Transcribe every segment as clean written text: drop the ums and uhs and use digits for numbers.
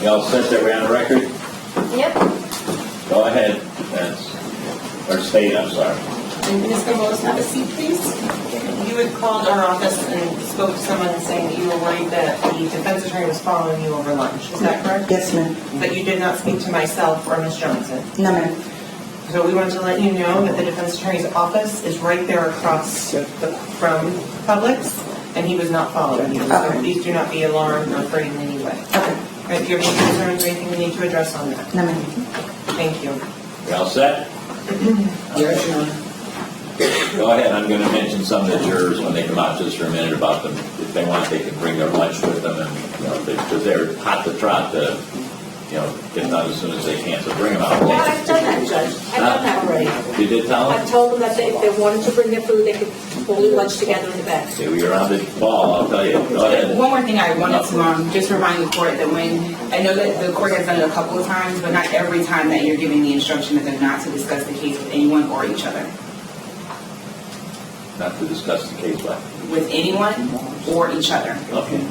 You all set that we're on the record? Yep. Go ahead. Or state, I'm sorry. Ms. Gembolis, have a seat, please. You had called our office and spoke to someone saying that you were worried that the defense attorney was following you over lunch. Is that correct? Yes, ma'am. But you did not speak to myself or Ms. Johnson. No, ma'am. So we wanted to let you know that the defense attorney's office is right there across from Publix, and he was not following you. So Okay. please do not be alarmed or afraid in any way. Okay. All right, do you have any concerns or anything we need to address on that? No, ma'am. Thank you. You all set? Yes, Your Honor. Go ahead. I'm going to mention some of the jurors when they come out just for a minute about them. If they want, they can bring their lunch with them, and because they're hot to trot to, get done as soon as they can. So bring them out. Yeah, I've done that, Judge. I've done that already. You did tell them? I've told them that if they wanted to bring their food, they could fully lunch together in the back. Okay, we were on the ball. I'll tell you. Go ahead. One more thing I wanted to just remind the court that when, I know that the court has done it a couple of times, but not every time that you're giving the instruction that they're not to discuss the case with anyone or each other. Not to discuss the case, but With anyone or each other. okay.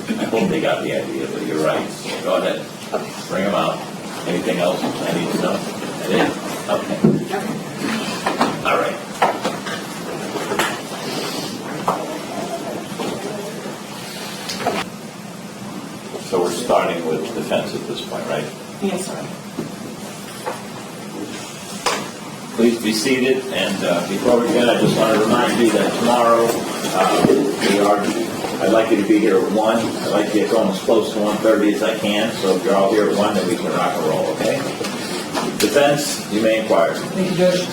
I hope they got the idea, but you're right. Go ahead. Bring them out. Anything else I need to know? That it? Okay. All right. So we're starting with defense at this point, right? Yes, sir. Please be seated, and before we begin, I just want to remind you that tomorrow I'd like you to be here at 1. I'd like to get going as close to 1:30 as I can, so if you're all here at 1, then we can rock and roll, okay? Defense, you may inquire. Thank you, Judge.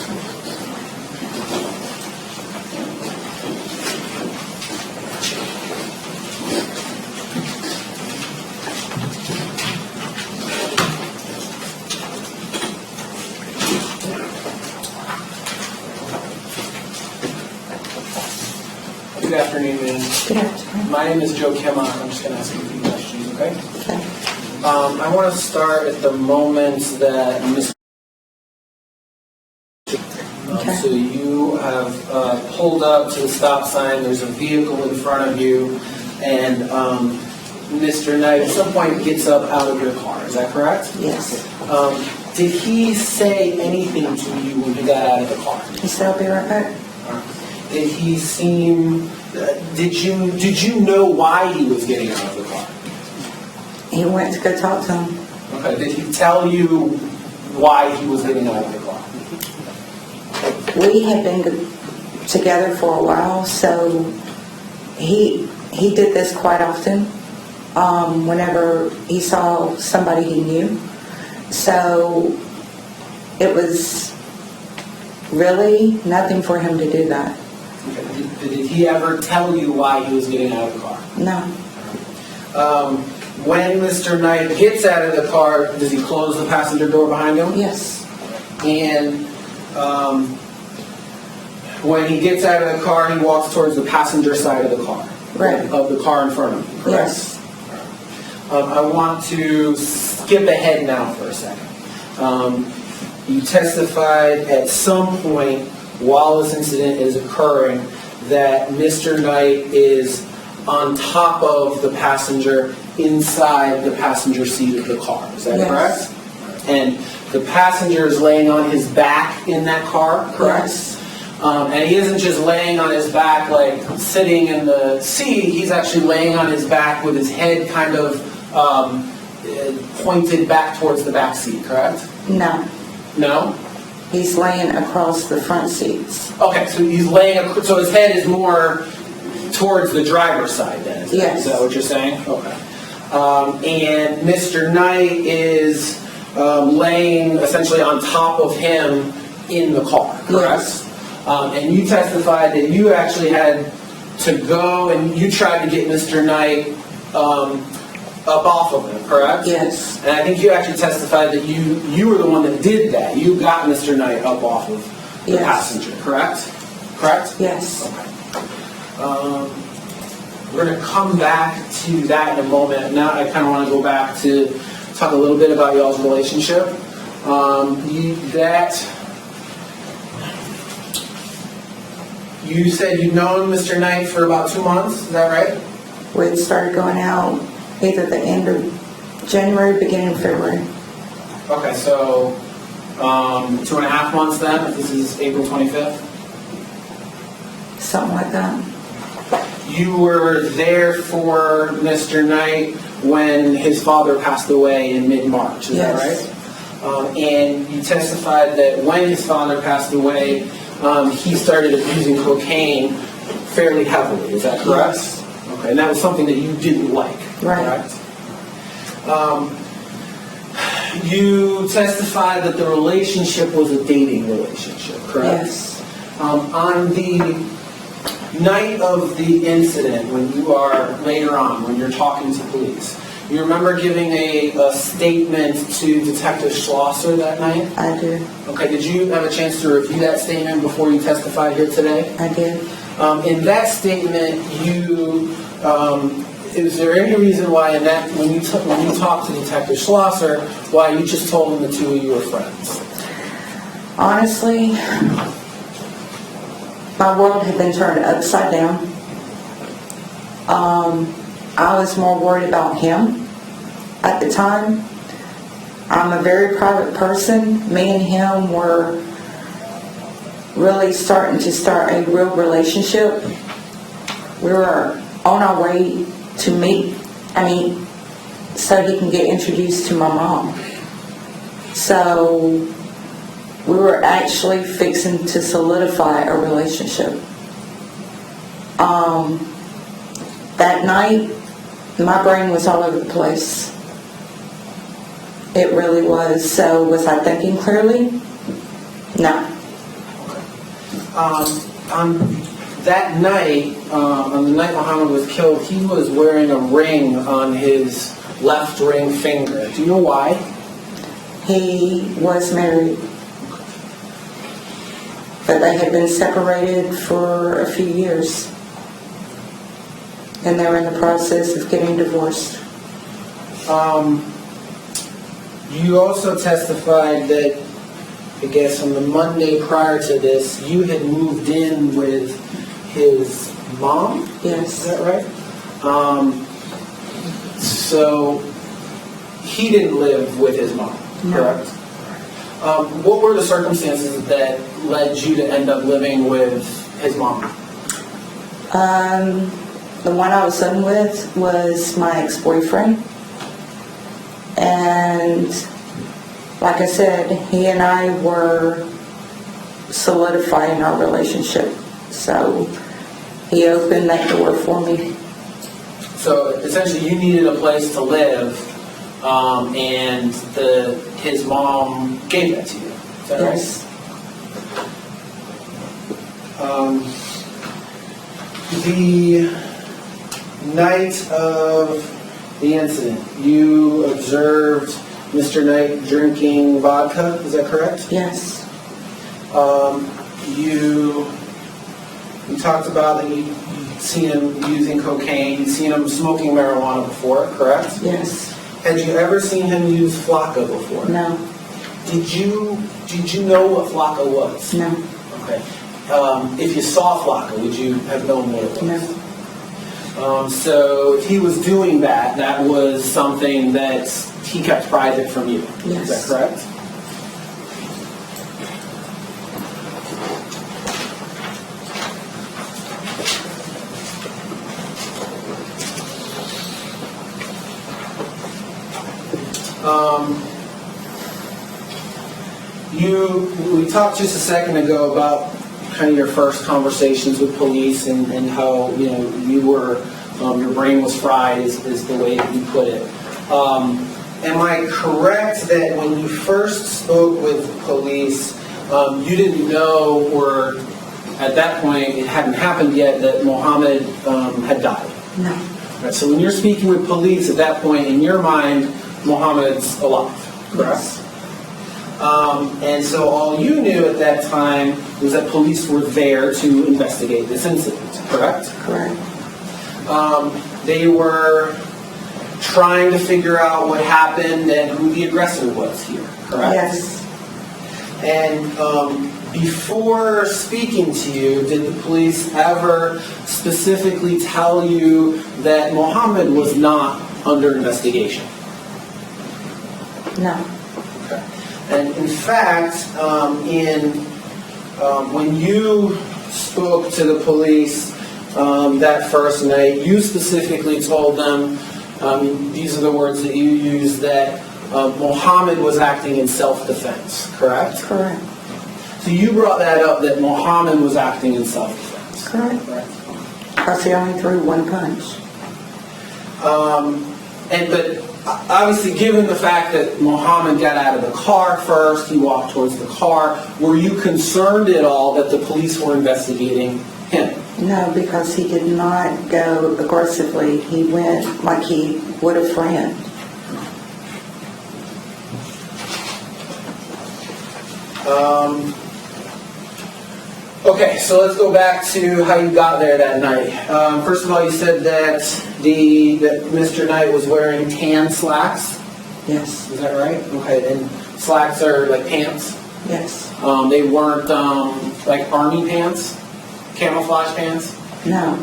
Good afternoon, ma'am. Good afternoon. My name is Joe Kema. I'm just going to ask you a few questions, okay? Okay. I want to start at the moment that Ms. Okay. So you have pulled up to the stop sign. There's a vehicle in front of you, and Mr. Knight at some point gets up out of your car. Is that correct? Yes. Did he say anything to you when he got out of the car? He said, I'll be right back. Did he seem? Did you know why he was getting out of the car? He went to go talk to him. Okay. Did he tell you why he was getting out of the car? We had been together for a while, so he did this quite often whenever he saw somebody he knew. So it was really nothing for him to do that. Okay. Did he ever tell you why he was getting out of the car? No. When Mr. Knight gets out of the car, does he close the passenger door behind him? Yes. And when he gets out of the car, he walks towards the passenger side of the car. Right. Of the car in front of him, correct? Yes. I want to skip ahead now for a second. You testified at some point while this incident is occurring that Mr. Knight is on top of the passenger inside the passenger seat of the car. Is that Yes. correct? And the passenger is laying on his back in that car, correct? Yes. And he isn't just laying on his back like sitting in the seat, he's actually laying on his back with his head kind of pointed back towards the back seat, correct? No. No? He's laying across the front seats. Okay, so he's laying, so his head is more towards the driver's side then, Yes. Is that what you're saying? Okay. And Mr. Knight is laying essentially on top of him in the car, correct? Yes. And you testified that you actually had to go and you tried to get Mr. Knight up off of him, correct? Yes. And I think you actually testified that you were the one that did that. You got Mr. Knight up off of the Yes. passenger, correct? Correct? Yes. Okay. We're going to come back to that in a moment. Now I kind of want to go back to talk a little bit about y'all's relationship. You said you've known Mr. Knight for about 2 months, is that right? We had started going out either the end of January, beginning of February. Okay, so 2.5 months then, if this is April 25th? Something like that. You were there for Mr. Knight when his father passed away in mid-March, is that Yes. right? And you testified that when his father passed away, he started abusing cocaine fairly heavily, is that correct? Yes. Okay, and that was something that you didn't like, Right. correct? You testified that the relationship was a dating relationship, correct? Yes. On the night of the incident, when you are later on, when you're talking to police, you remember giving a statement to Detective Schlosser that night? I did. Okay, did you have a chance to review that statement before you testified here today? I did. In that statement, is there any reason why when you talked to Detective Schlosser, why you just told him the two of you were friends? Honestly, my world had been turned upside down. I was more worried about him at the time. I'm a very private person. Me and him were really starting to start a real relationship. We were on our way to meet, so he can get introduced to my mom. So we were actually fixing to solidify a relationship. That night, my brain was all over the place. It really was. So was I thinking clearly? No. On that night, on the night Muhammad was killed, he was wearing a ring on his left ring finger. Do you know why? He was married, but they had been separated for a few years, and they were in the process of getting divorced. You also testified that, I guess on the Monday prior to this, you had moved in with his mom? Yes. Is that right? So he didn't live with his mom, No. correct? What were the circumstances that led you to end up living with his mom? The one I was living with was my ex-boyfriend, and like I said, he and I were solidifying our relationship. So he opened that door for me. So essentially you needed a place to live, and his mom gave that to you. Is that Yes. right? The night of the incident, you observed Mr. Knight drinking vodka, is that correct? Yes. You talked about that you'd seen him using cocaine, you'd seen him smoking marijuana before, correct? Yes. Had you ever seen him use Flocka before? No. Did you know what Flocka was? No. Okay. If you saw Flocka, would you have known what it was? No. So if he was doing that, that was something that he kept private from you. Yes. Is that correct? We talked just a second ago about kind of your first conversations with police and how you were your brain was fried is the way that you put it. Am I correct that when you first spoke with police, you didn't know, or at that point it hadn't happened yet, that Mohammed had died? No. Right, so when you're speaking with police at that point, in your mind, Mohammed's alive, correct? Yes. And so all you knew at that time was that police were there to investigate this incident, correct? Correct. They were trying to figure out what happened and who the aggressor was here, correct? Yes. And before speaking to you, did the police ever specifically tell you that Mohammed was not under investigation? No. Okay. And in fact, when you spoke to the police that first night, you specifically told them, these are the words that you used, that Mohammed was acting in self-defense, correct? Correct. So you brought that up, that Mohammed was acting in self-defense. Correct. Correct. Because he only threw one punch. But obviously, given the fact that Mohammed got out of the car first, he walked towards the car, were you concerned at all that the police were investigating him? No, because he did not go aggressively. He went like he would a friend. Okay, so let's go back to how you got there that night. First of all, you said that Mr. Knight was wearing tan slacks. Yes. Is that right? Okay, and slacks are like pants. Yes. They weren't like army pants, camouflage pants. No.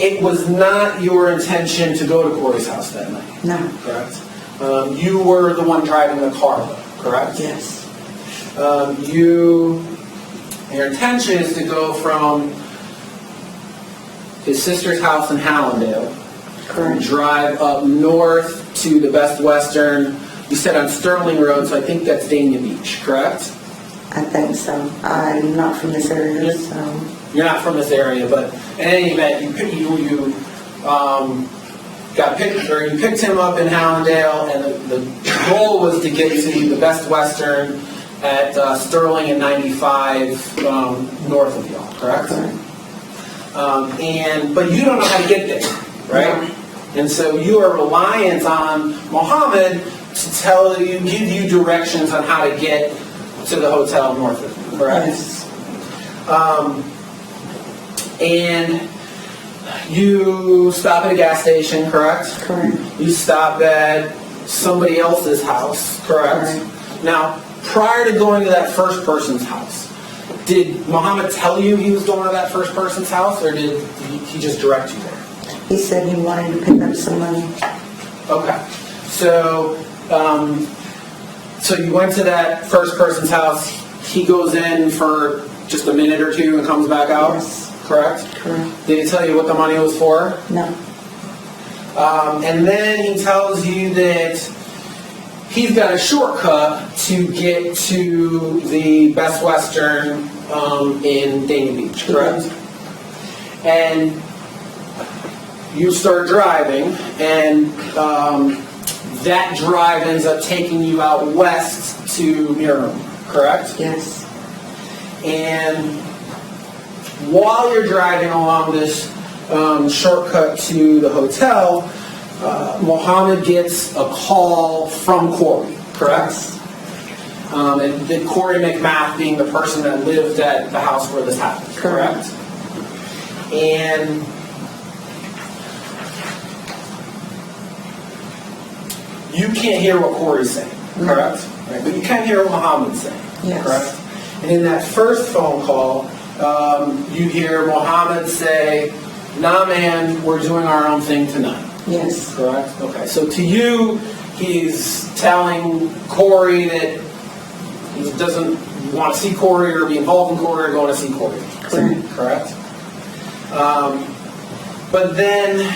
It was not your intention to go to Corey's house that night. No. Correct. You were the one driving the car, though, correct? Yes. Your intention is to go from his sister's house in Hallandale, Correct. drive up north to the Best Western. You said on Sterling Road, so I think that's Dania Beach, correct? I think so. I'm not from this area, Yes. so. You're not from this area, but in any event, you picked him up in Hallandale, and the goal was to get to the Best Western at Sterling and 95 north of y'all, correct? Correct. But you don't know how to get there, right? No. And so you are reliant on Mohammed to give you directions on how to get to the hotel north of you, correct? Yes. And you stop at a gas station, correct? Correct. You stop at somebody else's house, correct? Correct. Now, prior to going to that first person's house, did Mohammed tell you he was going to that first person's house, or did he just direct you there? He said he wanted to pick up some money. Okay. So you went to that first person's house. He goes in for just a minute or two and comes back out? Yes. Correct? Correct. Did he tell you what the money was for? No. And then he tells you that he's got a shortcut to get to the Best Western in Dania Beach, correct? And you start driving, and that drive ends up taking you out west to Miram, correct? Yes. And while you're driving along this shortcut to the hotel, Mohammed gets a call from Corey, correct? And then Corey McMath being the person that lived at the house where this happened, correct? And you can't hear what Corey's saying, correct? Right. But you can hear what Mohammed's saying, Yes. correct? And in that first phone call, you hear Mohammed say, "Nah, man, we're doing our own thing tonight." Yes. Correct? Okay. So to you, he's telling Corey that he doesn't want to see Corey or be involved in Corey or going to see Corey. Correct. Correct? But then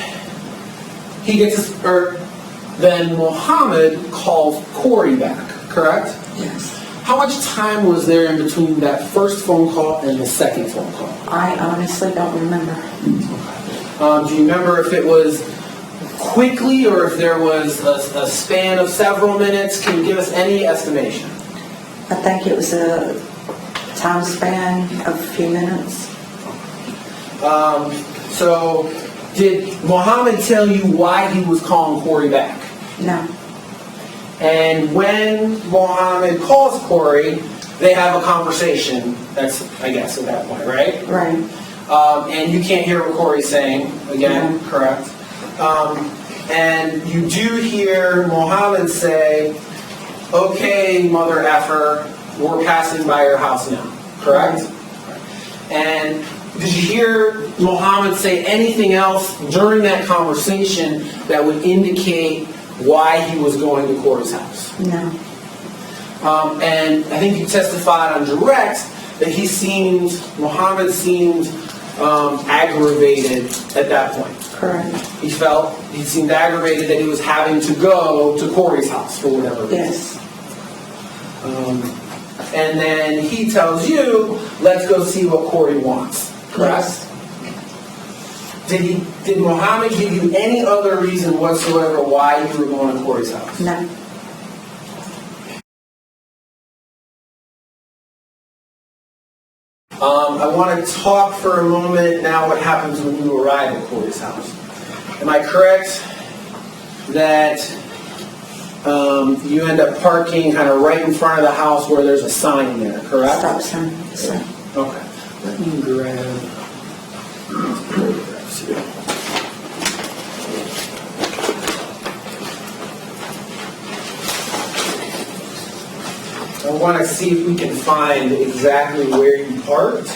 then Mohammed calls Corey back, correct? Yes. How much time was there in between that first phone call and the second phone call? I honestly don't remember. Do you remember if it was quickly or if there was a span of several minutes? Can you give us any estimation? I think it was a time span of a few minutes. So, did Mohammed tell you why he was calling Corey back? No. And when Mohammed calls Corey, they have a conversation. That's, I guess, at that point, right? Right. And you can't hear what Corey's saying, again, No. correct? And you do hear Mohammed say, "Okay, mother effer, we're passing by your house now," correct? And Did you hear Muhammad say anything else during that conversation that would indicate why he was going to Corey's house? No. And I think you testified on direct that Muhammad seemed aggravated at that point. Correct. He seemed aggravated that he was having to go to Corey's house for whatever reason. Yes. And then he tells you, let's go see what Corey wants. Correct? Yes. Did Muhammad give you any other reason whatsoever why you were going to Corey's house? No. I want to talk for a moment now what happens when you arrive at Corey's house. Am I correct that you end up parking kind of right in front of the house where there's a sign there, correct? Stop sign. Sign. Okay. Let me grab photographs here. I want to see if we can find exactly where you parked.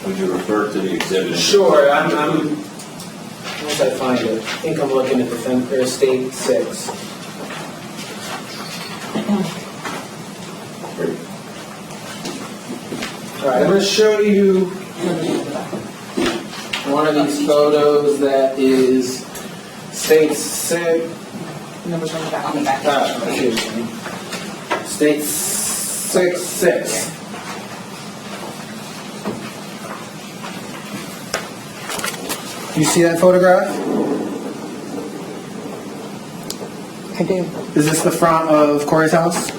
Would you refer to the exhibit? Sure, once I find it, I think I'm looking at the State 6. All right, I'm going to show you one of these photos that is State 6. Numbers on the back. On the back. State 6. You see that photograph? I do. Is this the front of Corey's house?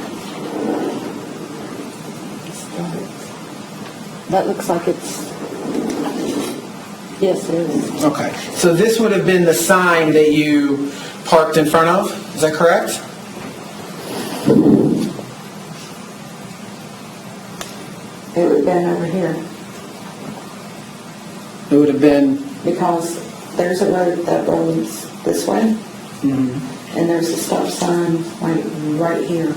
That looks like it's... Yes, it is. Okay. So this would have been the sign that you parked in front of? Is that correct? It would have been over here. It would have been... Because there's a road that runs this way, and there's a stop sign like right here.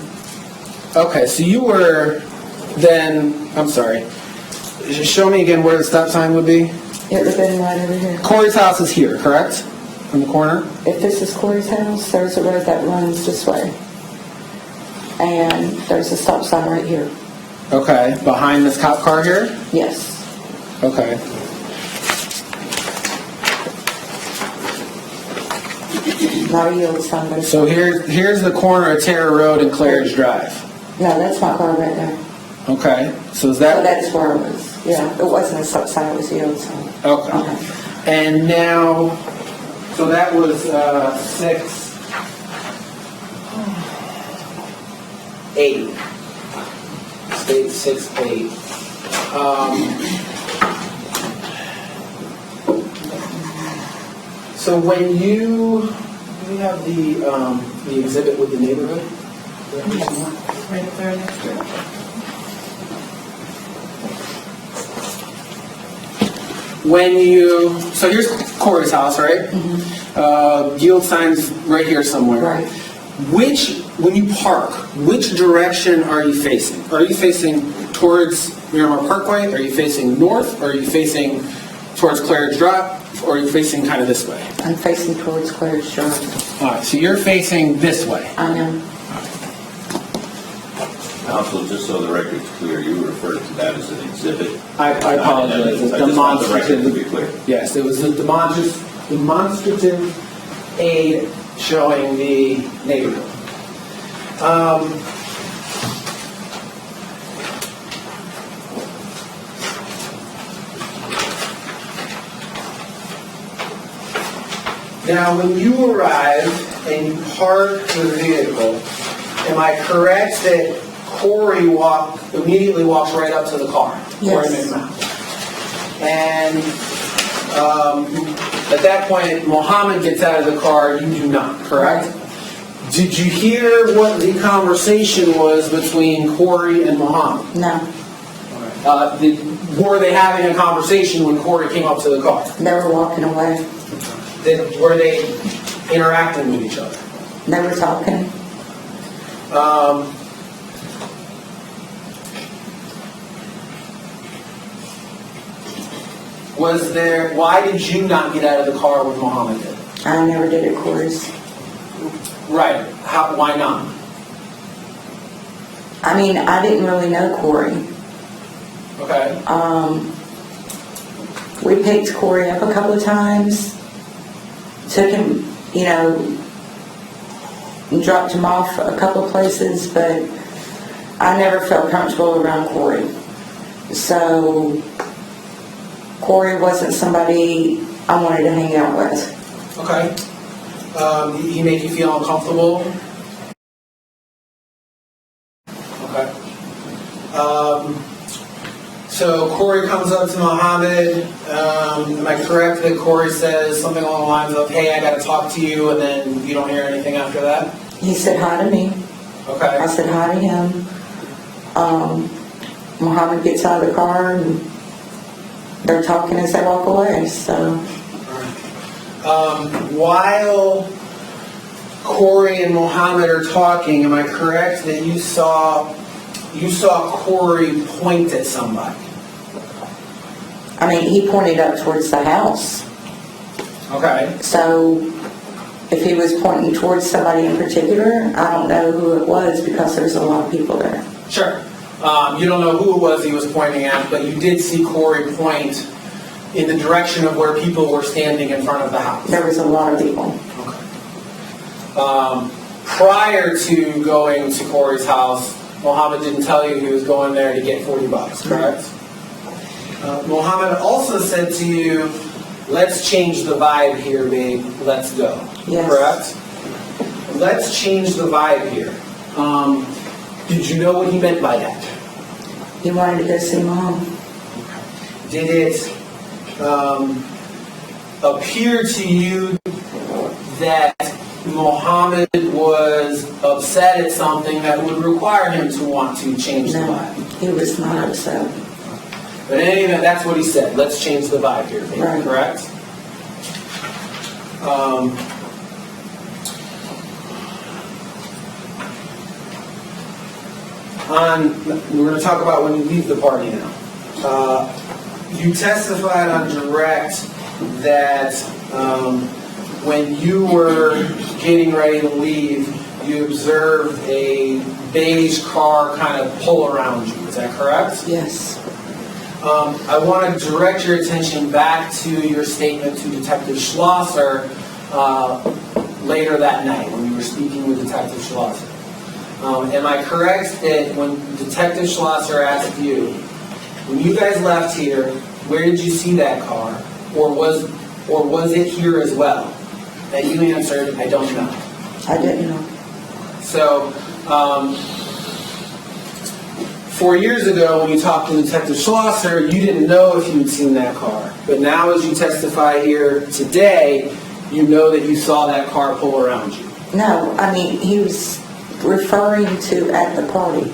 Okay, so you were then... I'm sorry. Show me again where the stop sign would be. It would have been right over here. Corey's house is here, correct? In the corner? If this is Corey's house, there's a road that runs this way. And there's a stop sign right here. Okay, behind this cop car here? Yes. Okay. Not a yield sign, but So here's the corner of Terra Road and Claridge Drive. no, that's my car right there. Okay, so is So that... that's where it was. Yeah, it wasn't a stop sign, it was a yield sign. Okay. And now, so that was 6, 8. State 6, 8. So when you have the exhibit with the neighborhood? Right there next to it. So here's Corey's house, right? Yield signs right here somewhere. Right. When you park, which direction are you facing? Are you facing towards Miramar Parkway? Are you facing north? Or are you facing towards Claridge Drive? Or are you facing kind of this way? I'm facing towards Claridge Drive. All right, so you're facing this way. I know. Counsel, just so the record's clear, you referred to that as an exhibit. I apologize. I just want the record to be clear. Yes, it was a demonstrative aid showing the neighborhood. Now, when you arrive and you park the vehicle, am I correct that Corey immediately walks right up to the car? Yes. Corey McMahon. And at that point, Muhammad gets out of the car, you do not, correct? Did you hear what the conversation was between Corey and Muhammad? No. Were they having a conversation when Corey came up to the car? They were walking away. Were they interacting with each other? They were talking. Why did you not get out of the car when Muhammad did? I never did it, Corey's. Right. Why not? I mean, I didn't really know Corey. Okay. We picked Corey up a couple of times, took him, and dropped him off a couple of places, but I never felt comfortable around Corey. So Corey wasn't somebody I wanted to hang out with. Okay. He made you feel uncomfortable? Okay. So Corey comes up to Muhammad. Am I correct that Corey says something along the lines of, hey, I got to talk to you, and then you don't hear anything after that? He said hi to me. Okay. I said hi to him. Muhammad gets out of the car and they're talking as they walk away. So, while Corey and Muhammad are talking, am I correct that you saw Corey point at somebody? I mean, he pointed up towards the house. Okay. So, if he was pointing towards somebody in particular, I don't know who it was because there's a lot of people there. Sure. You don't know who it was he was pointing at, but you did see Corey point in the direction of where people were standing in front of the house. There was a lot of people. Okay. Prior to going to Corey's house, Muhammad didn't tell you he was going there to get $40, correct? Muhammad also said to you, let's change the vibe here, babe. Let's go. Yes. Correct? Let's change the vibe here. Did you know what he meant by that? He wanted to go see Mom. Did it appear to you that Muhammad was upset at something that would require him to want to change the No, vibe? he was not upset. But in any event, that's what he said. Let's change the vibe here, babe. Right. Correct? We're going to talk about when you leave the party now. You testified on direct that when you were getting ready to leave, you observed a beige car kind of pull around you. Is that correct? Yes. I want to direct your attention back to your statement to Detective Schlosser later that night when you were speaking with Detective Schlosser. Am I correct that when Detective Schlosser asked you, when you guys left here, where did you see that car? Or was it here as well? That you answered, I don't know. I didn't know. So, 4 years ago when you talked to Detective Schlosser, you didn't know if you had seen that car. But now as you testify here today, you know that you saw that car pull around you. No, I mean, he was referring to at the party.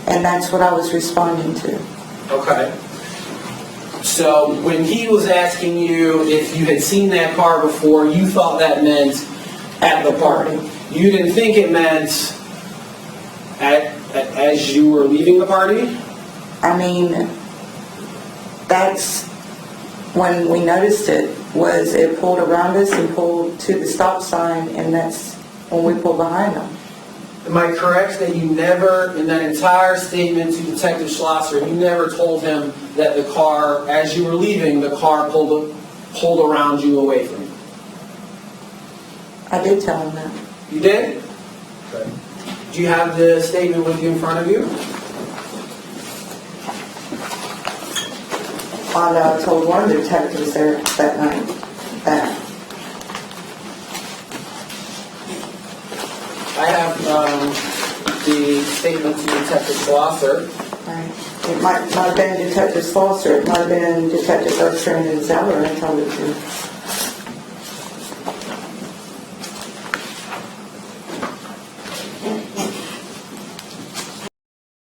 And that's what I was responding to. Okay. So when he was asking you if you had seen that car before, you thought that meant at the party. You didn't think it meant as you were leaving the party? I mean, that's when we noticed it, was it pulled around us and pulled to the stop sign, and that's when we pulled behind them. Am I correct that you never, in that entire statement to Detective Schlosser, you never told him that the car, as you were leaving, the car pulled around you away from you? I did tell him that. You did? Okay. Do you have the statement with you in front of you? I told one of the detectives there that night that. I have the statement to Detective Schlosser. Right. It might have been Detective Schlosser, it might have been Detective Bertrand and Zeller I told it to.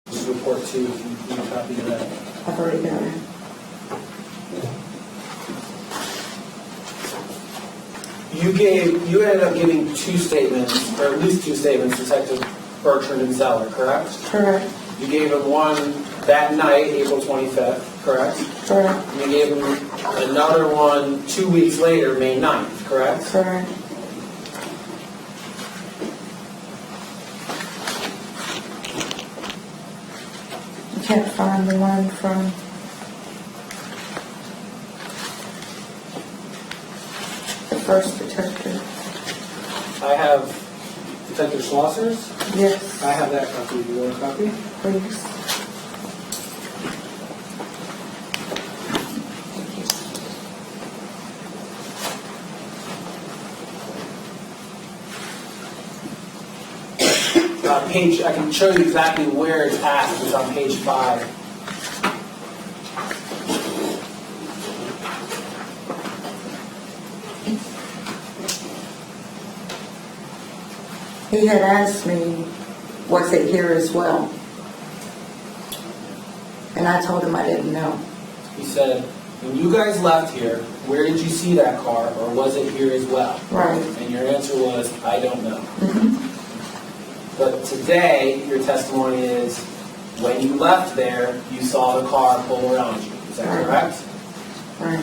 Just report to you if you copy that. I've already got it. You ended up giving two statements, or at least two statements, Detective Bertrand and Zeller, correct? Correct. You gave him one that night, April 25th, correct? Correct. And you gave him another one 2 weeks later, May 9th, correct? Correct. I can't find the one from... the first detective. I have Detective Schlosser's. Yes, I have that copy. Do you want a copy? please. Page, I can show you exactly where it's at. It's on page 5. He had asked me, was it here as well? And I told him I didn't know. He said, when you guys left here, where did you see that car, or was it here as well? Right. And your answer was, I don't know. Mhm. But today, your testimony is, when you left there, you saw the car pull around you. Is that Right. correct? Right.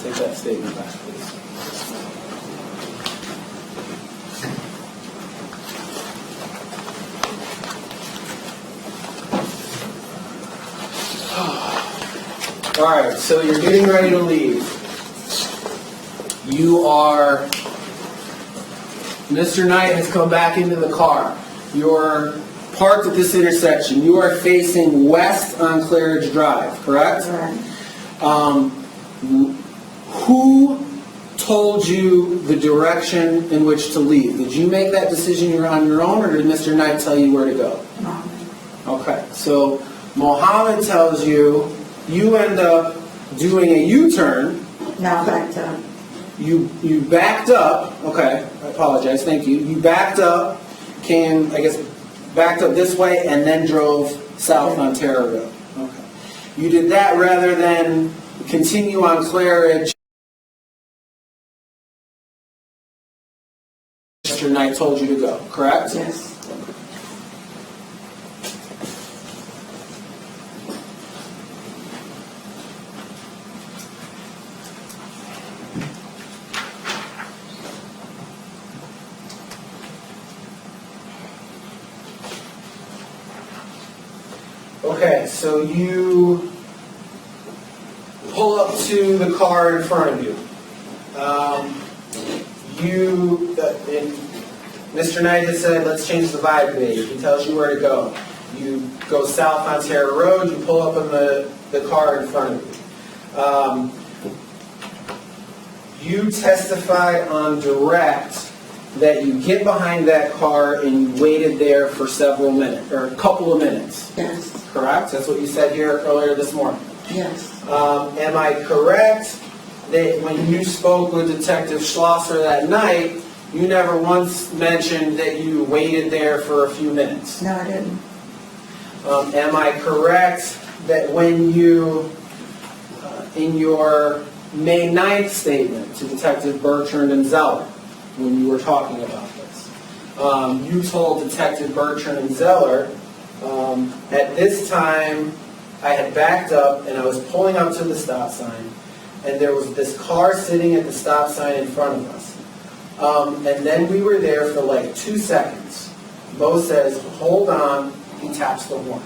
Take that statement back, please. All right, so you're getting ready to leave. You are, Mr. Knight has come back into the car. You're parked at this intersection. You are facing west on Claridge Drive, correct? Right. Who told you the direction in which to leave? Did you make that decision on your own, or did Mr. Knight tell you where to go? Mom. Okay, so Mohammed tells you, you end up doing a U-turn. Now back to... You backed up. Okay, I apologize. Thank you. You backed up, backed up this way, and then drove south on Terra Road. Okay. You did that rather than continue on Claridge. Mr. Knight told you to go, correct? Yes. Okay, so you pull up to the car in front of you. Mr. Knight has said, let's change the vibe today. He tells you where to go. You go south on Terra Road, you pull up in the car in front of you. You testify on direct that you get behind that car and you waited there for several minutes, or a couple of minutes. Yes. Correct? That's what you said here earlier this morning. Yes. Am I correct that when you spoke with Detective Schlosser that night, you never once mentioned that you waited there for a few minutes? No, I didn't. Am I correct that when you, in your May 9th statement to Detective Bertrand and Zeller, when you were talking about this, you told Detective Bertrand and Zeller, at this time, I had backed up and I was pulling up to the stop sign, and there was this car sitting at the stop sign in front of us. And then we were there for like 2 seconds. Bo says, hold on, he taps the horn.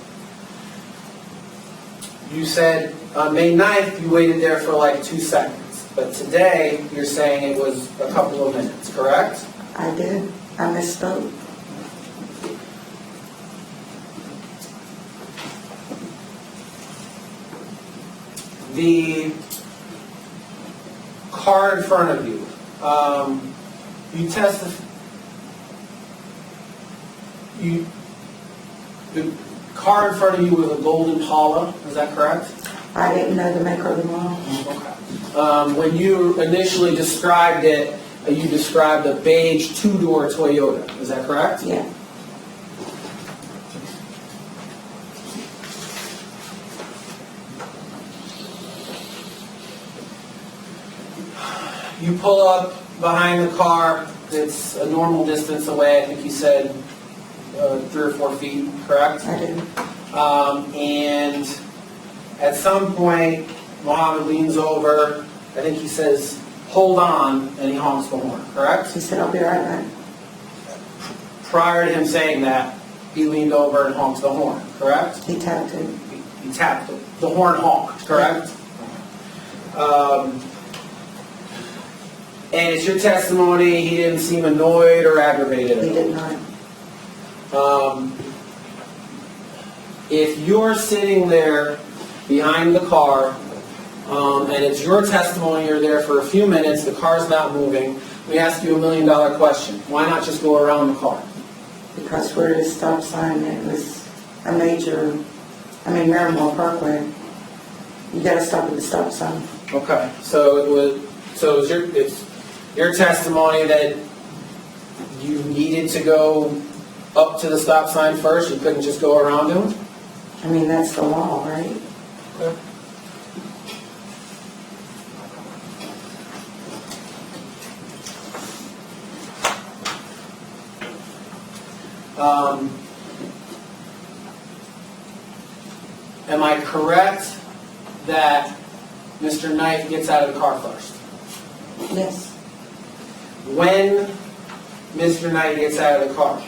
You said on May 9th you waited there for like 2 seconds, but today you're saying it was a couple of minutes, correct? I did. I misspoke. The car in front of you, you testify. The car in front of you was a gold Impala, is that correct? I didn't know the make or the model. Okay. When you initially described it, you described a beige 2-door Toyota, is that correct? Yeah. You pull up behind the car. It's a normal distance away. I think you said 3 or 4 feet, correct? I didn't. And At some point, Muhammad leans over, I think he says, "Hold on," and he honks the horn, correct? He said, "I'll be right back." Prior to him saying that, he leaned over and honked the horn, correct? He tapped it. He tapped the horn honked, correct? And it's your testimony, he didn't seem annoyed or aggravated He at did not. all. If you're sitting there behind the car, and it's your testimony, you're there for a few minutes, the car's not moving, we ask you $1 million question. Why not just go around the car? Because we're at a stop sign, it was a major, Marymoor Parkway. You gotta stop at the stop sign. Okay, it's your testimony that you needed to go up to the stop sign first, you couldn't just go around him? That's the law, right? Okay. Am I correct that Mr. Knight gets out of the car first? Yes. When Mr. Knight gets out of the car,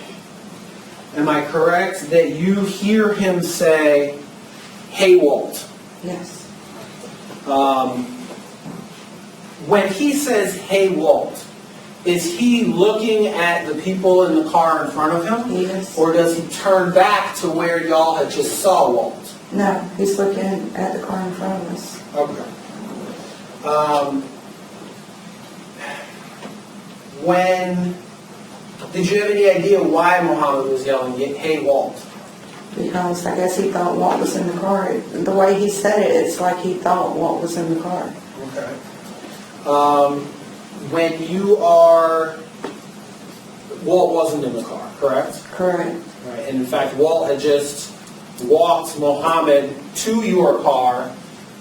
am I correct that you hear him say, "Hey, Walt"? Yes. When he says, "Hey, Walt," is he looking at the people in the car in front of him? Yes. Or does he turn back to where y'all had just saw Walt? No, he's looking at the car in front of us. Okay. Did you have any idea why Muhammad was yelling, "Hey, Walt"? Because I guess he thought Walt was in the car. The way he said it, it's like he thought Walt was in the car. Okay. Walt wasn't in the car, correct? Correct. Right. And in fact, Walt had just walked Muhammad to your car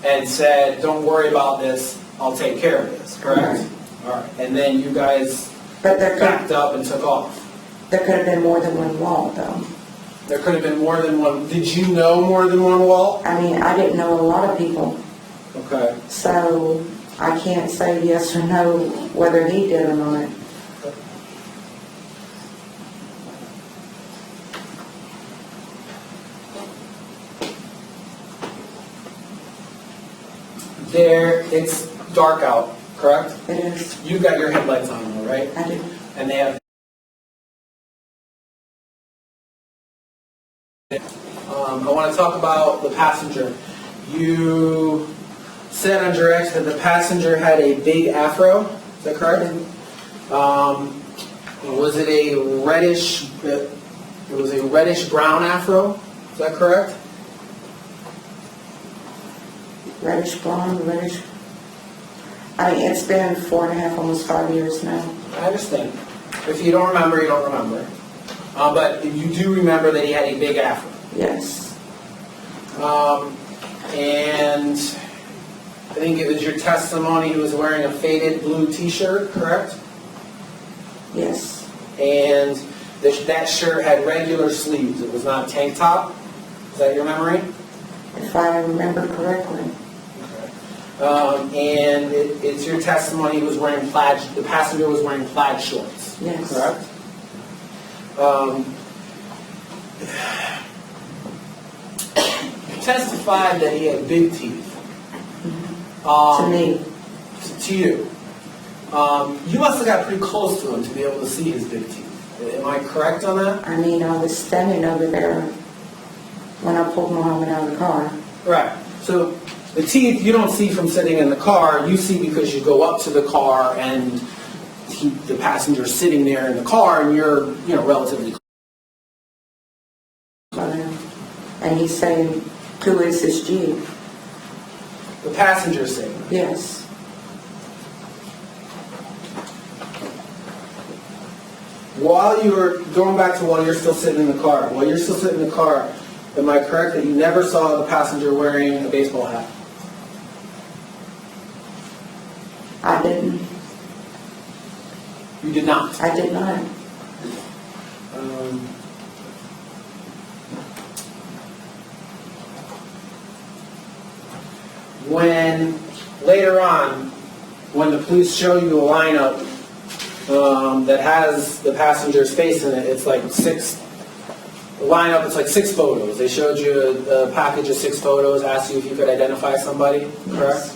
and said, "Don't worry about this, I'll take care of this," correct? All right. And then you guys But there backed up and took off. could have been more than one Walt, though. There could have been more than one. Did you know more than one Walt? I didn't know a lot of people, Okay. so I can't say yes or no whether he did or not. It's dark out, correct? It is. You got your headlights on, though, right? I do. And they have. I want to talk about the passenger. You said on direct that the passenger had a big afro. Is that correct? Was it a reddish? It was a reddish brown afro. Is that correct? Reddish blonde, reddish. It's been 4.5, almost 5 years now. I understand. If you don't remember, you don't remember. But you do remember that he had a big afro. Yes. And I think it was your testimony he was wearing a faded blue t-shirt, correct? Yes. And that shirt had regular sleeves. It was not a tank top. Is that your memory? If I remember correctly. And it's your testimony he was wearing the passenger was wearing plaid shorts. Yes. Correct? Testified that he had big teeth. To me. To you. You must have got pretty close to him to be able to see his big teeth. Am I correct on that? I was standing over there when I pulled Muhammad out of the car. Right. So the teeth you don't see from sitting in the car. You see because you go up to the car and the passenger's sitting there in the car and you're relatively close. And he's saying, "Who is this Jeep?" The passenger's saying that. Yes. While you're still sitting in the car, am I correct that you never saw the passenger wearing a baseball hat? I didn't. You did not. I did not. later on, when the police show you a lineup that has the passenger's face in it, it's like six photos. They showed you a package of 6 photos, asked you if you could identify somebody, correct?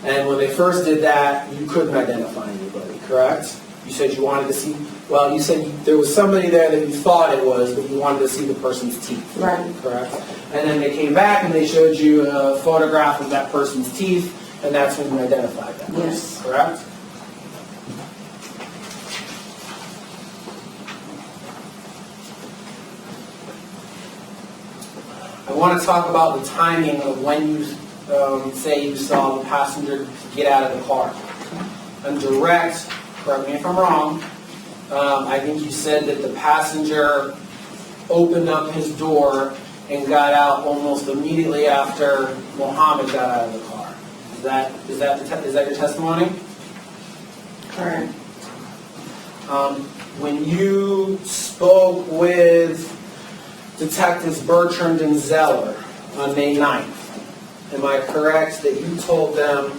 And when they first did that, you couldn't identify anybody, correct? You said you wanted to see, well, you said there was somebody there that you thought it was, but you wanted to see the person's teeth, Right. correct? And then they came back and they showed you a photograph of that person's teeth, and that's when you identified that person, Yes. correct? I want to talk about the timing of when you say you saw the passenger get out of the car. On direct, correct me if I'm wrong, I think you said that the passenger opened up his door and got out almost immediately after Mohammed got out of the car. Is that your testimony? Correct. When you spoke with Detectives Bertrand and Zeller on May 9th, am I correct that you told them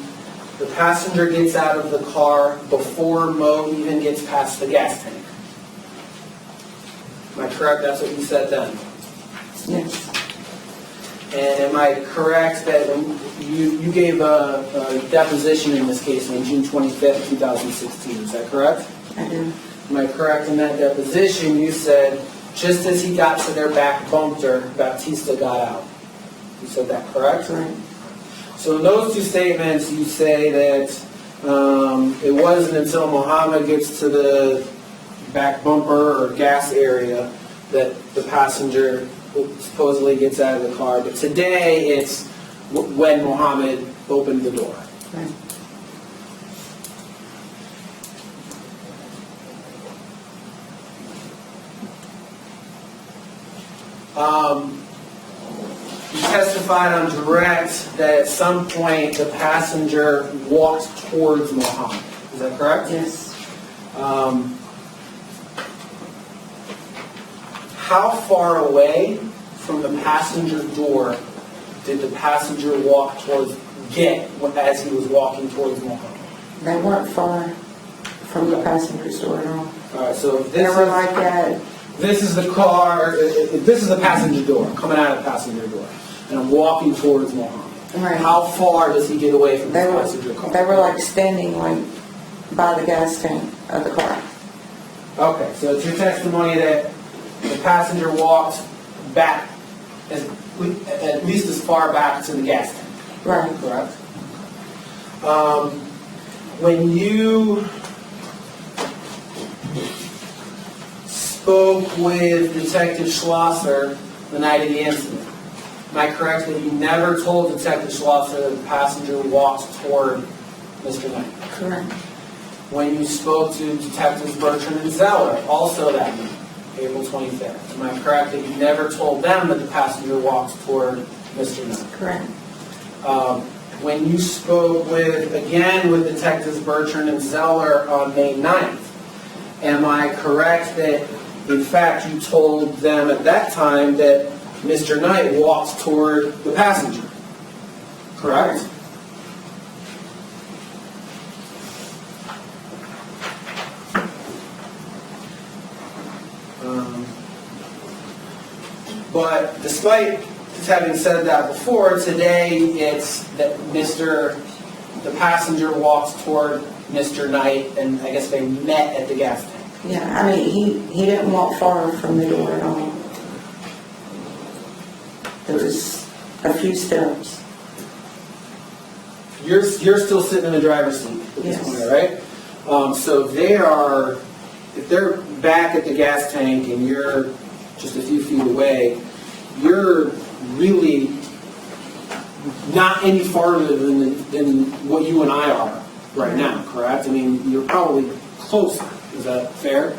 the passenger gets out of the car before Mo even gets past the gas tank? Am I correct? That's what you said then. Yes. And am I correct that when you gave a deposition in this case on June 25th, 2016? Is that correct? I do. Am I correct in that deposition you said just as he got to their back bumper, Baptista got out? You said that, correct? Right. So in those two statements, you say that it wasn't until Mohammed gets to the back bumper or gas area that the passenger supposedly gets out of the car. But today, it's when Mohammed opened the door. Right. You testified on direct that at some point the passenger walked towards Mohammed. Is that correct? Yes. How far away from the passenger door did the passenger walk towards, as he was walking towards Mohammed? They weren't far from the passenger's door at all. All right, so if They this were is, like that. this is the car, this is the passenger door, coming out of the passenger door, and I'm walking towards Mohammed. Right. How far does he get away from the passenger car? They were like standing like by the gas tank of the car. Okay, so it's your testimony that the passenger walked back at least as far back to the gas tank. Right. Correct? When you spoke with Detective Schlosser the night of the incident, am I correct that you never told Detective Schlosser that the passenger walked toward Mr. Knight? Correct. When you spoke to Detectives Bertrand and Zeller, also that night, April 25th, am I correct that you never told them that the passenger walked toward Mr. Knight? Correct. When you spoke with Detectives Bertrand and Zeller on May 9th, am I correct that, in fact, you told them at that time that Mr. Knight walked toward the passenger? Correct? But despite having said that before, today it's that the passenger walks toward Mr. Knight, and I guess they met at the gas tank. Yeah, I mean, he didn't walk far from the door at all. There was a few steps. You're still sitting in the driver's seat at this Yes. point, right? So if they're back at the gas tank and you're just a few feet away, you're really not any farther than what you and I are right now, correct? I mean, you're probably closer. Is that fair?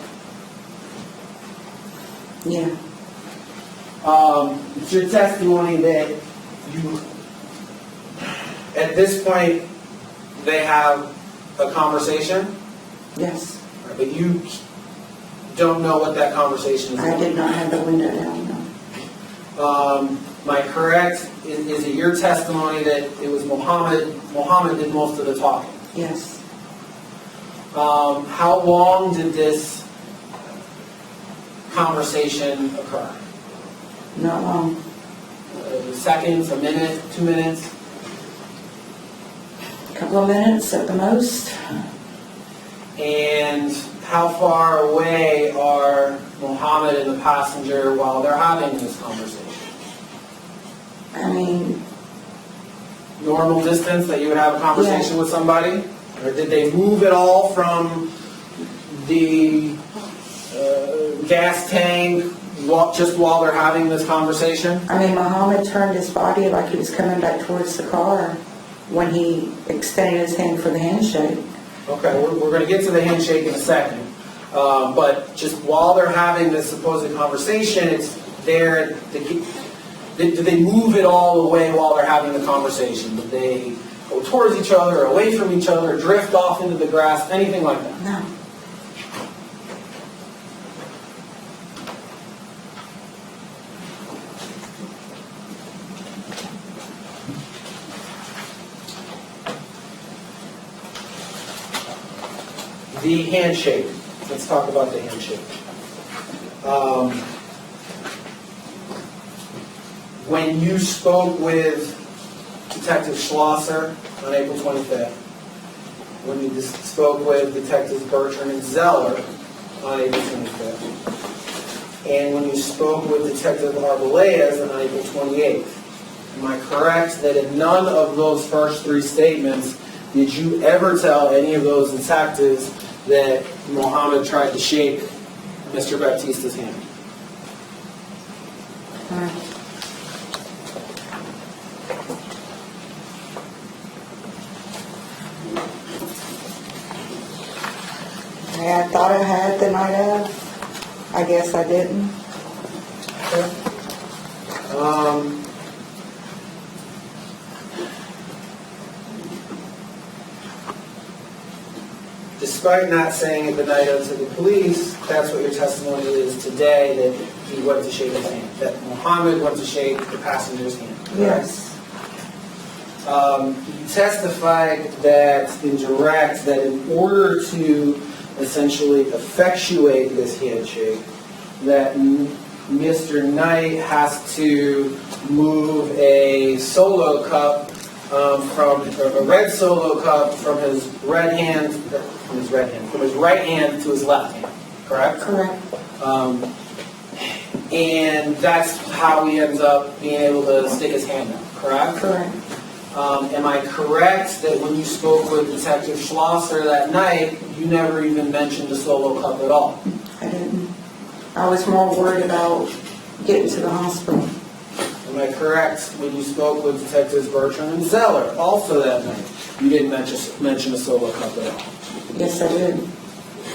Yeah. It's your testimony that you, at this point, they have a conversation, Yes. but you don't know what that conversation is I about. did not have the window down, no. Am I correct is it your testimony that it was Mohammed did most of the talking? Yes. How long did this conversation occur? Not long. Seconds, a minute, 2 minutes? A couple of minutes at the most. And how far away are Mohammed and the passenger while they're having this conversation? I mean, Normal distance that you would have a conversation with somebody? Or did they move at all from the gas tank just while they're having this conversation? I mean, Muhammad turned his body like he was coming back towards the car when he extended his hand for the handshake. Okay, we're going to get to the handshake in a second. But just while they're having this supposed conversation, it's there. Did they move it all away while they're having the conversation? Did they go towards each other, or away from each other, drift off into the grass, anything like that? No. The handshake. Let's talk about the handshake. When you spoke with Detective Schlosser on April 25th, when you spoke with Detectives Bertrand and Zeller on April 25th, and when you spoke with Detective Arbelayas on April 28th, am I correct that in none of those first three statements did you ever tell any of those detectives that Mohammed tried to shake Mr. Baptista's hand? I thought I had the night of. I guess I didn't. Despite not saying it the night of to the police, that's what your testimony is today, that he went to shake his hand, that Mohammed went to shake the passenger's hand. Correct? Yes. You testified that in direct that in order to essentially effectuate this handshake, that Mr. Knight has to move a solo cup from a red solo cup from his right hand to his left hand. Correct? Correct. And that's how he ends up being able to stick his hand out. Correct? Correct. Am I correct that when you spoke with Detective Schlosser that night, you never even mentioned the solo cup at all? I didn't. I was more worried about getting to the hospital. Am I correct when you spoke with Detectives Bertrand and Zeller also that night? You didn't mention a solo cup at all? Yes, I did.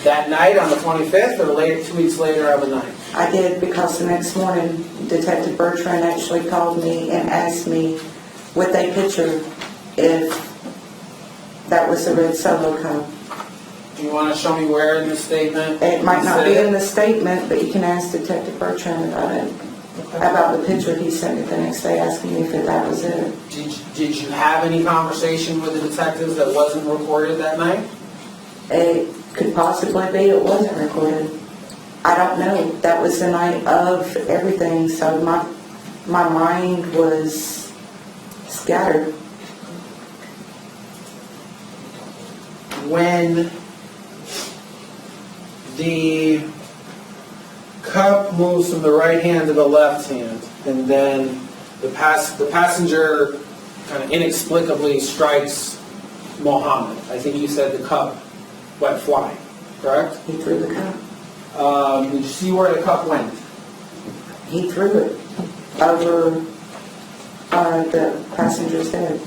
That night on the 25th or later, 2 weeks later on the 9th? I did, because the next morning, Detective Bertrand actually called me and asked me with a picture if that was the red solo cup. Do you want to show me where in the statement? It might not be in the statement, but you can ask Detective Bertrand about it. About the picture he sent me the next day asking me if that was it. Did you have any conversation with the detectives that wasn't recorded that night? It could possibly be it wasn't recorded. I don't know. That was the night of everything, so my mind was scattered. When the cup moves from the right hand to the left hand, and then the passenger kind of inexplicably strikes Mohammed. I think you said the cup went flying, correct? He threw the cup. Did you see where the cup went? He threw it over the passenger's head.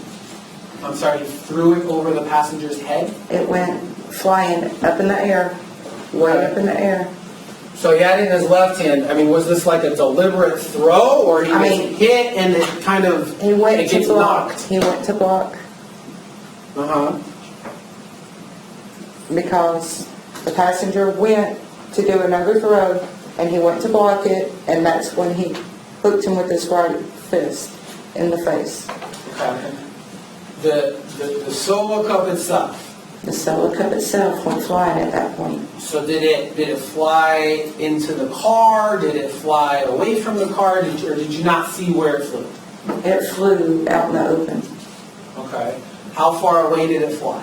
I'm sorry, he threw it over the passenger's head? It went flying up in the air, way up in the air. So he had it in his left hand. I mean, was this like a deliberate throw, or he was hit and it kind of He went it to gets block. knocked? He went to block Uh-huh. because the passenger went to do another throw, and he went to block it, and that's when he hooked him with his right fist. in the face. Okay. The solo cup itself. The solo cup itself went flying at that point. So did it fly into the car? Did it fly away from the car? Or did you not see where it flew? It flew out in the open. Okay. How far away did it fly?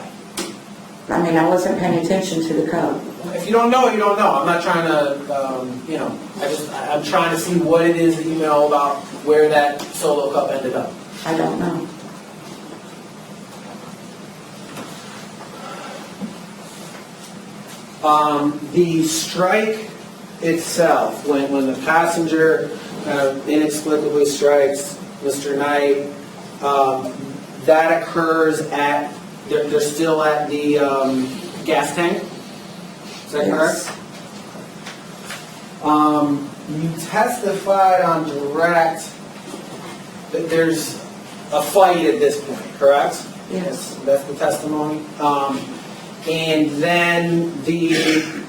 I mean, I wasn't paying attention to the cup. If you don't know, you don't know. I'm not trying to, I'm trying to see what it is that you know about where that solo cup ended up. I don't know. The strike itself, when the passenger inexplicably strikes Mr. Knight, that occurs at, they're still at the gas tank? Is that Yes. correct? You testified on direct that there's a fight at this point, correct? Yes. That's the testimony. And then you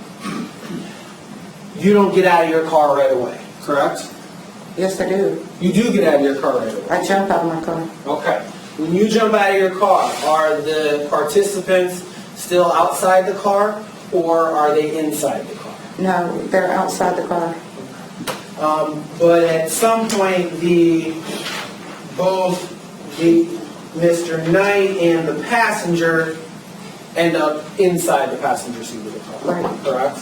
don't get out of your car right away, correct? Yes, I do. You do get out of your car right away. I jumped out of my car. Okay. When you jump out of your car, are the participants still outside the car, or are they inside the car? No, they're outside the car. But at some point, both Mr. Knight and the passenger end up inside the passenger seat of the car. Right. Correct?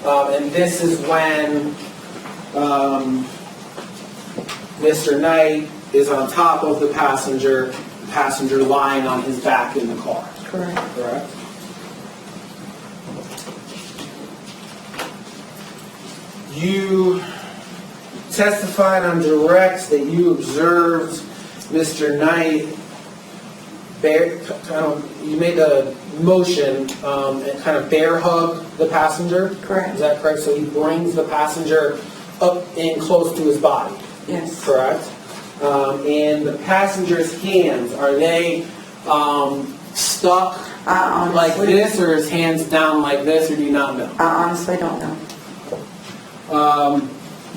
And this is when Mr. Knight is on top of the passenger lying on his back in the car. Correct. Correct? You testified on direct that you observed Mr. Knight you made a motion and kind of bear hug the passenger. Correct. Is that correct? So he brings the passenger up in close to his body. Yes. Correct. And the passenger's hands, are they stuck like this, or his hands down like this, or do you not know? I honestly don't know.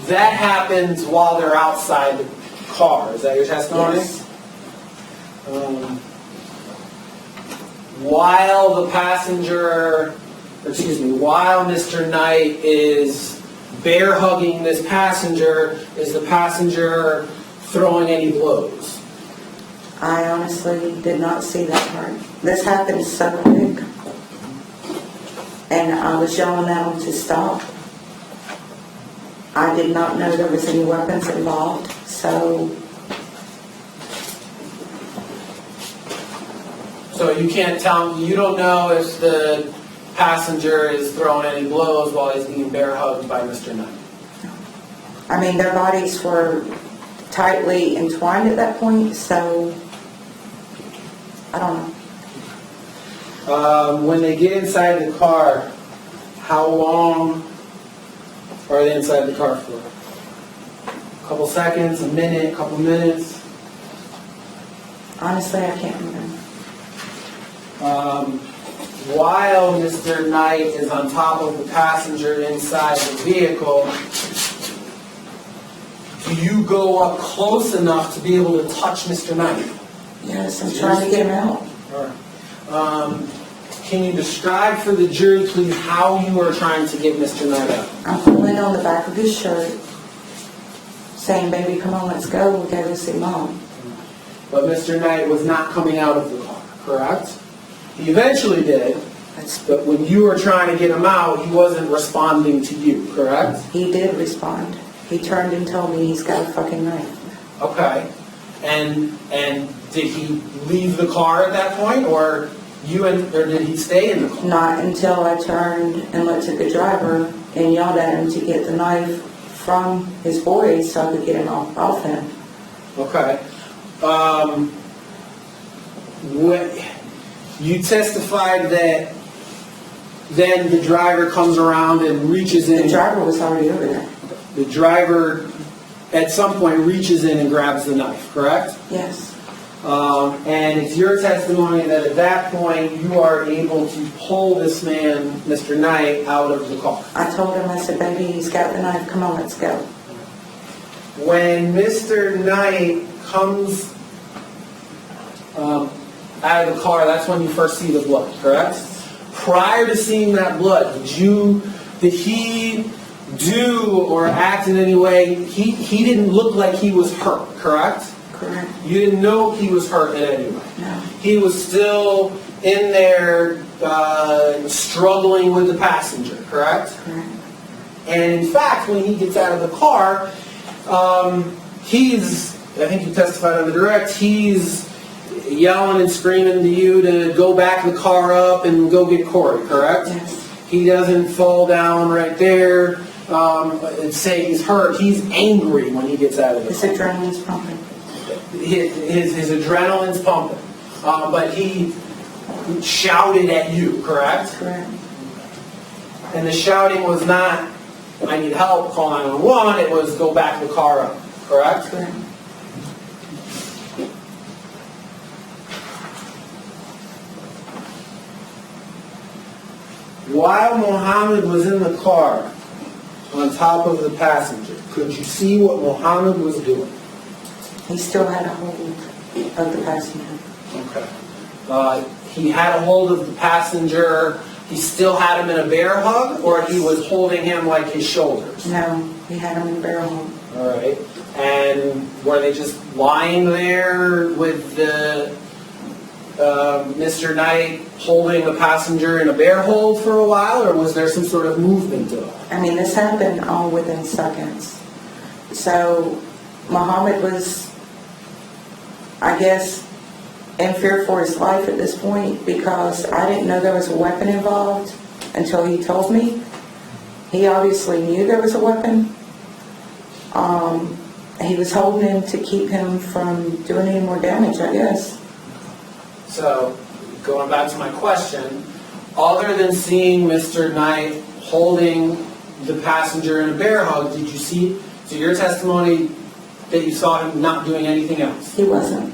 That happens while they're outside the car. Is that your testimony? Yes. While Mr. Knight is bear hugging this passenger, is the passenger throwing any blows? I honestly did not see that part. This happened so quick. And I was yelling at him to stop. I did not know there was any weapons involved, so you can't tell, you don't know if the passenger is throwing any blows while he's being bear hugged by Mr. Knight? I mean, their bodies were tightly entwined at that point, so I don't know. When they get inside the car, how long are they inside the car for? A couple seconds, a minute, a couple minutes? Honestly, I can't remember. While Mr. Knight is on top of the passenger inside the vehicle, do you go up close enough to be able to touch Mr. Knight? Yes, I'm trying to get him out. All right. Can you describe for the jury, please, how you are trying to get Mr. Knight out? I'm pulling on the back of his shirt, saying, "Baby, come on, let's go. We gotta go see Mom." But Mr. Knight was not coming out of the car, correct? He eventually did, but when you were trying to get him out, he wasn't responding to you, correct? He did respond. He turned and told me he's got a fucking knife. Okay. And did he leave the car at that point, or did he stay in the car? Not until I turned and looked at the driver and yelled at him to get the knife from his boys so I could get him off him. Okay. You testified that then the driver comes around and reaches in. The driver was already over there. The driver, at some point, reaches in and grabs the knife, correct? Yes. And it's your testimony that at that point, you are able to pull this man, Mr. Knight, out of the car. I told him, I said, "Baby, he's got the knife. Come on, let's go." When Mr. Knight comes out of the car, that's when you first see the blood, correct? Prior to seeing that blood, did he do or act in any way? He didn't look like he was hurt, correct? Correct. You didn't know he was hurt in any way. No. He was still in there struggling with the passenger, correct? Correct. And in fact, when he gets out of the car, I think you testified on the direct, he's yelling and screaming to you to go back the car up and go get Corey, correct? Yes. He doesn't fall down right there and say he's hurt. He's angry when he gets out of the His car. adrenaline's pumping. His adrenaline's pumping. But he shouted at you, correct? Correct. And the shouting was not, I need help, call 911. It was, go back the car up, correct? Correct. While Mohammed was in the car on top of the passenger, could you see what Mohammed was doing? He still had a hold of the passenger. Okay. He had a hold of the passenger. He still had him in a bear hug, or he was holding him like his shoulders? No, he had him in a barrel hold. All right. And were they just lying there with the Mr. Knight holding the passenger in a bear hold for a while, or was there some sort of movement to it? I mean, this happened all within seconds. So Muhammad was, I guess, in fear for his life at this point because I didn't know there was a weapon involved until he told me. He obviously knew there was a weapon. He was holding him to keep him from doing any more damage, I guess. So, going back to my question, other than seeing Mr. Knight holding the passenger in a bear hug, did you see, so your testimony that you saw him not doing anything else? He wasn't.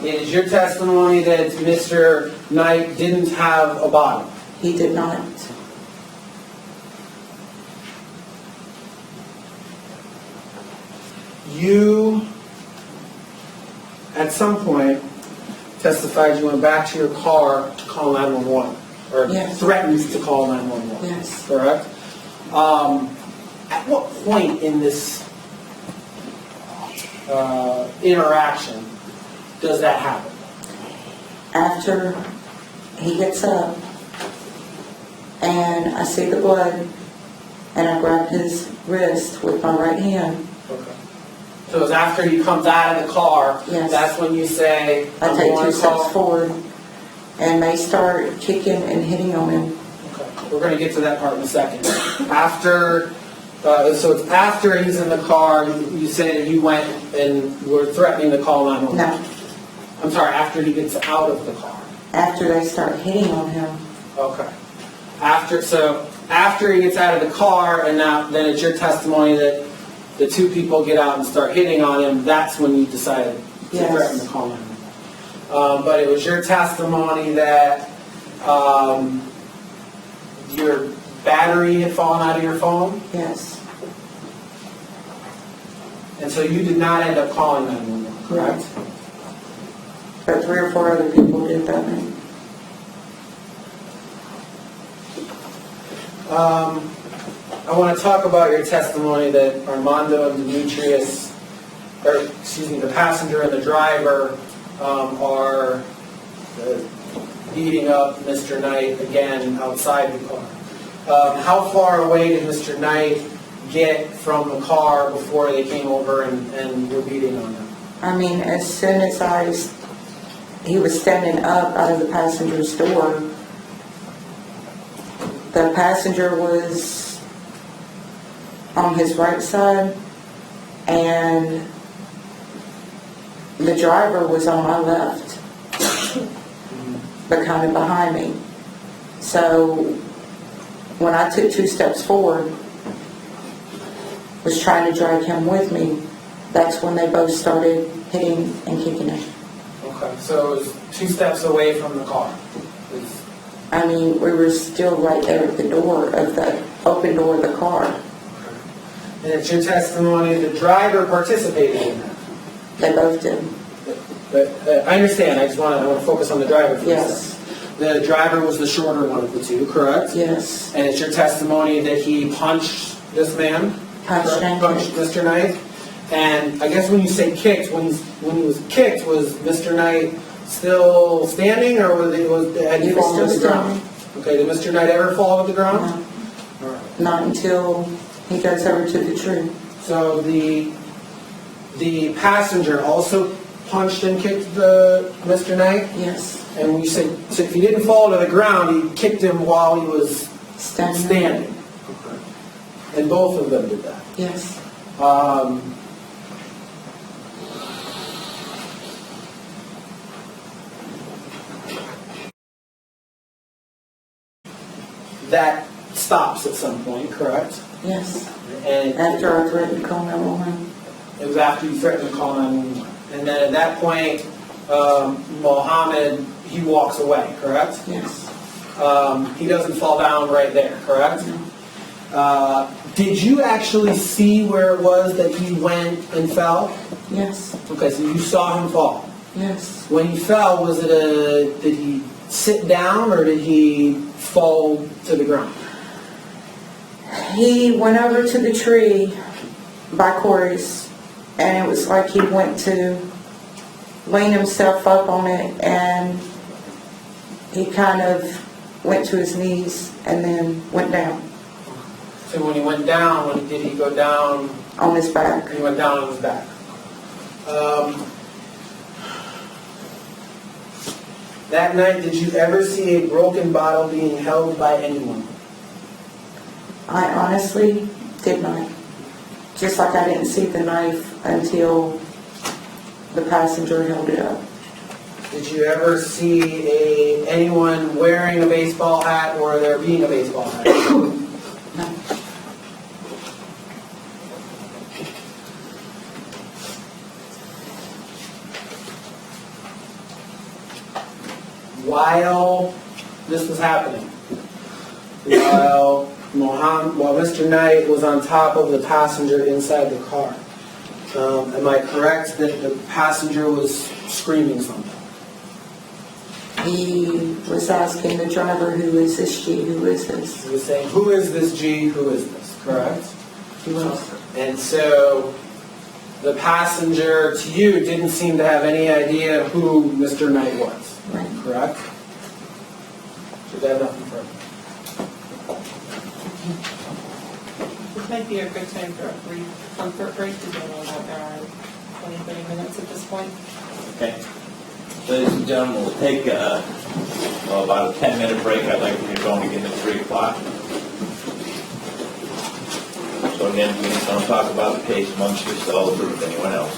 It is your testimony that Mr. Knight didn't have a bottom? He did not. You, at some point, testified you went back to your car to call 911, or Yes. threatened to call 911. Yes. Correct? At what point in this interaction does that happen? After he gets up and I see the blood and I grab his wrist with my right hand, Okay. So it's after he comes out of the car, Yes. that's when you say, I I'm take going two to call. steps forward and they start kicking and hitting on him. Okay. We're going to get to that part in a second. After, so it's after he's in the car, you say that you went and were threatening to call 911. No, I'm sorry, after he gets out of the car. after they start hitting on him. Okay. After he gets out of the car, and now then it's your testimony that the two people get out and start hitting on him, that's when you decided to Yes. threaten to call 911. But it was your testimony that your battery had fallen out of your phone, Yes, and so you did not end up calling 911, correct? but 3 or 4 other people did that night. I want to talk about your testimony that Armando and Demetrius, the passenger and the driver, are beating up Mr. Knight again outside the car. How far away did Mr. Knight get from the car before they came over and were beating on him? I mean, as soon as he was standing up out of the passenger's door, the passenger was on his right side and the driver was on my left, but kind of behind me. So when I took 2 steps forward, was trying to drag him with me, that's when they both started hitting and kicking him. Okay, so it was 2 steps away from the car. I mean, we were still right there at the door of the open door of the car. And it's your testimony the driver participated in that? They both did. But I understand, I want to focus on the driver for a Yes. second. The driver was the shorter one of the two, correct? Yes. And it's your testimony that he punched this man? Punched correct? and Punched kicked. Mr. Knight? And I guess when you say kicked, when he was kicked, was Mr. Knight still standing, or had he He was fallen to the still ground? Okay, did Mr. Knight ever fall to the ground? No, All right. not until he goes over to the tree. So the passenger also punched and kicked Mr. Knight? Yes. And when you said, so if he didn't fall to the ground, he kicked him while he was standing. And both of them did that. Yes. That stops at some point, correct? Yes. And After I threatened to call 911. it was after you threatened to call 911. And then at that point, Mohammed, he walks away, correct? Yes. He doesn't fall down right there, correct? No. Did you actually see where it was that he went and fell? Yes. Okay, so you saw him fall. Yes. When he fell, did he sit down or did he fall to the ground? He went over to the tree by Corey's, and it was like he went to lean himself up on it, and he kind of went to his knees and then went down So when he went down, did he go down? on his back. He went down on his back. That night, did you ever see a broken bottle being held by anyone? I honestly did not. Just like I didn't see the knife until the passenger held it up. Did you ever see anyone wearing a baseball hat or there being a baseball hat? No. While this was happening, while Mr. Knight was on top of the passenger inside the car, am I correct that the passenger was screaming something? He was asking the driver, who is this G, who is this? He was saying, who is this G, who is this, correct? He was. And so the passenger to you didn't seem to have any idea who Mr. Knight was, Right. correct? Should I have nothing further? This might be a good time for a brief comfort break, because I know that there are 20, 30 minutes at this point. Okay. Ladies and gentlemen, we'll take about a 10-minute break. I'd like to get going again at 3 o'clock. So again, we don't talk about the case amongst yourselves or with anyone else.